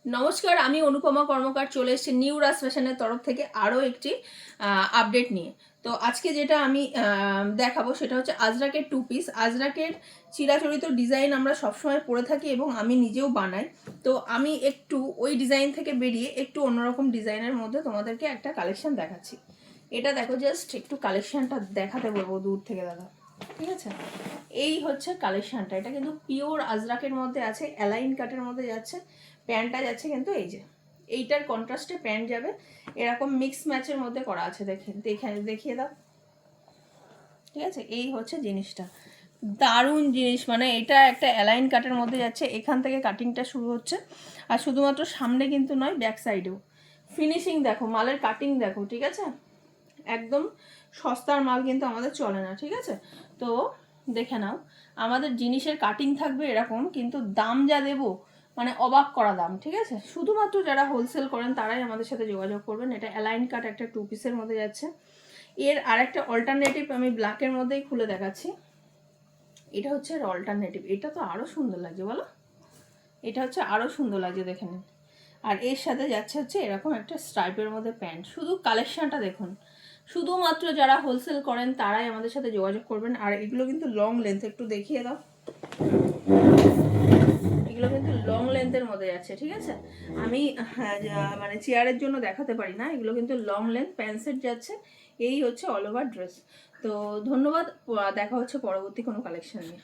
নমস্কার, আমি অনুপমা কর্মকার চলে এসেছি নিউ রাজ ফ্যাশনের তরফ থেকে আরও একটি আপডেট নিয়ে। তো আজকে যেটা আমি দেখাবো সেটা হচ্ছে আজরাকের টু পিস। আজরাকের চিরাচরিত ডিজাইন আমরা সবসময় পরে থাকি এবং আমি নিজেও বানাই। তো আমি একটু ওই ডিজাইন থেকে বেরিয়ে একটু অন্যরকম ডিজাইনের মধ্যে তোমাদেরকে একটা কালেকশন দেখাচ্ছি। এটা দেখো, জাস্ট একটু কালেকশনটা দেখাতে বলবো দূর থেকে দাদা, ঠিক আছে? এই হচ্ছে কালেকশনটা, এটা কিন্তু পিওর আজরাকের মধ্যে আছে, অ্যালাইন কাটের মধ্যে যাচ্ছে। প্যান্টটা যাচ্ছে কিন্তু এই যে এইটার কন্ট্রাস্টে প্যান্ট যাবে, এরকম মিক্স ম্যাচের মধ্যে করা আছে। দেখিয়ে দাও, ঠিক আছে? এই হচ্ছে জিনিসটা, দারুণ জিনিস। মানে এটা একটা অ্যালাইন কাটের মধ্যে যাচ্ছে, এখান থেকে কাটিংটা শুরু হচ্ছে। আর শুধুমাত্র সামনে কিন্তু নয়, ব্যাক সাইডেও ফিনিশিং দেখো, মালের কাটিং দেখো, ঠিক আছে? একদম সস্তার মাল কিন্তু আমাদের চলে না, ঠিক আছে? তো দেখে নাও, আমাদের জিনিসের কাটিং থাকবে এরকম, কিন্তু দাম যা দেবো মানে অবাক করা দাম, ঠিক আছে? শুধুমাত্র যারা হোলসেল করেন তারাই আমাদের সাথে যোগাযোগ করবেন। এটা অ্যালাইন কাট একটা টু পিসের মধ্যে যাচ্ছে। এর আরেকটা অল্টারনেটিভ আমি ব্ল্যাকের মধ্যেই খুলে দেখাচ্ছি। এটা হচ্ছে এর অল্টারনেটিভ, এটা তো আরও সুন্দর লাগছে, বলো? এটা হচ্ছে আরও সুন্দর লাগছে, দেখে নিন। আর এর সাথে যাচ্ছে হচ্ছে এরকম একটা স্ট্রাইপের মধ্যে প্যান্ট। শুধু কালেকশনটা দেখুন, শুধুমাত্র যারা হোলসেল করেন তারাই আমাদের সাথে যোগাযোগ করবেন। আর এগুলো কিন্তু লং লেন্থ, একটু দেখিয়ে দাও। এগুলো কিন্তু লং লেন্থের মধ্যে যাচ্ছে, ঠিক আছে? আমি মানে চেয়ারের জন্য দেখাতে পারি না, এগুলো কিন্তু লং লেন্থ প্যান্ট সেট যাচ্ছে। এই হচ্ছে অল ওভার ড্রেস। তো ধন্যবাদ, দেখা হচ্ছে পরবর্তী কোনো কালেকশন নিয়ে।